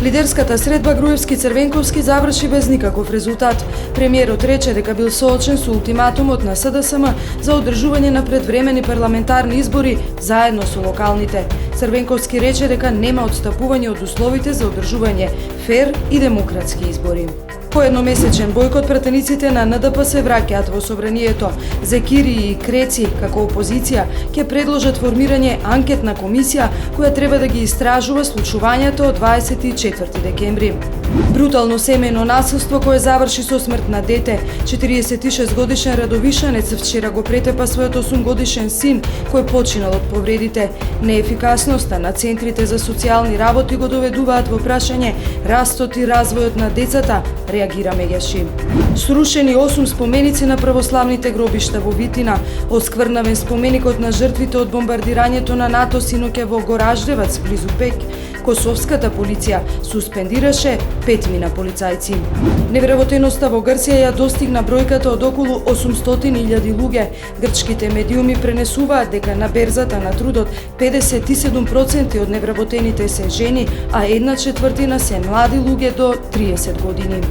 Лидерската средба Груевски Црвенковски заврши без никаков резултат. Премиерот рече дека бил соочен со ултиматумот на СДСМ за одржување на предвремени парламентарни избори заедно со локалните. Црвенковски рече дека нема отстапување од условите за одржување фер и демократски избори. По едномесечен бојкот пратениците на НДП се враќаат во собранието. Зекири и Креци, како опозиција, ќе предложат формирање анкетна комисија која треба да ги истражува случувањето од 24 декември. Брутално семејно насилство кое заврши со смрт на дете. 46 годишен Радовишанец вчера го претепа својот 8 годишен син кој починал од повредите. Неефикасноста на центрите за социјални работи го доведуваат во прашање растот и развојот на децата, реагира Меѓаши. Срушени 8 споменици на православните гробишта во Витина, оскврнавен споменикот на жртвите од бомбардирањето на НАТО синоќа во Гораждевац близу Пеќ. Косовската полиција суспендираше 5 полицајци. Невработеноста во Грција ја достигна бројката од околу 800.000 луѓе. Грчките медиуми пренесуваат дека на берзата на трудот 57% од невработените се жени, а 1/4 се млади луѓе до 30 години.